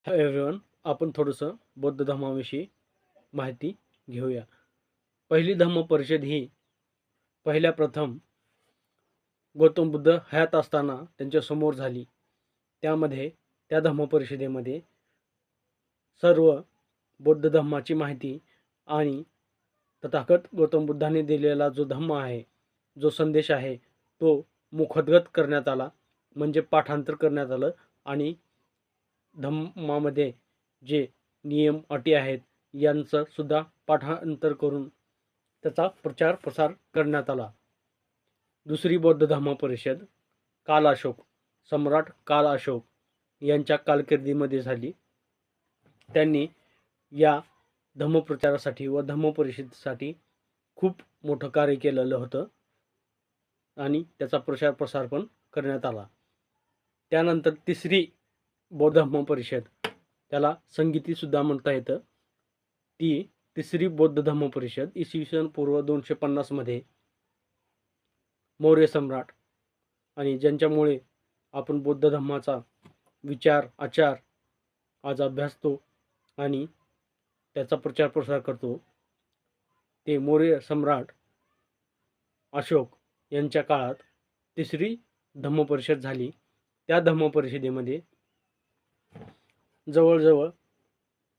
Hello everyone, आपण थोडंसं बौद्ध धर्माविषयी माहिती घेऊया. पहिली धम्म परिषद ही पहिल्या प्रथम गौतम बुद्ध हयात असताना त्यांच्या समोर झाली. त्यामध्ये त्या धम्म परिषदेमध्ये सर्व बौद्ध धम्माची माहिती आणि तथागत गौतम बुद्धांनी दिलेला जो धम्म आहे, जो संदेश आहे, तो मुखोद्गत करण्यात आला, म्हणजे पाठांतर करण्यात आलं. आणि धम्मामध्ये जे नियम अटी आहेत यांचं सुद्धा पाठांतर करून त्याचा प्रचार प्रसार करण्यात आला. दुसरी बौद्ध धम्म परिषद काल अशोक, सम्राट काल अशोक यांच्या कारकिर्दीमध्ये झाली. त्यांनी या धम्मप्रचारासाठी व धम्म परिषदेसाठी खूप मोठं कार्य केलेलं होतं आणि त्याचा प्रचार प्रसार पण करण्यात आला. त्यानंतर तिसरी बौद्ध धम्म परिषद, त्याला संगीती सुद्धा म्हणता येतं, ती तिसरी बौद्ध धम्म परिषद इसवी सन पूर्व 250 मध्ये मौर्य सम्राट आणि ज्यांच्यामुळे आपण बौद्ध धम्माचा विचार आचार आज अभ्यासतो आणि त्याचा प्रचार प्रसार करतो, ते मौर्य सम्राट अशोक यांच्या काळात तिसरी धम्म परिषद झाली. त्या धम्म परिषदेमध्ये जवळजवळ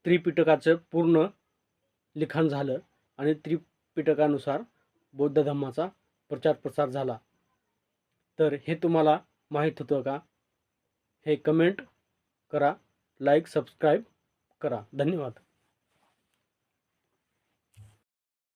त्रिपिटकाचं पूर्ण लिखाण झालं आणि त्रिपिटकानुसार बौद्ध धम्माचा प्रचार प्रसार झाला. तर हे तुम्हाला माहीत होतं का? हे कमेंट करा, लाईक सबस्क्राईब करा. धन्यवाद.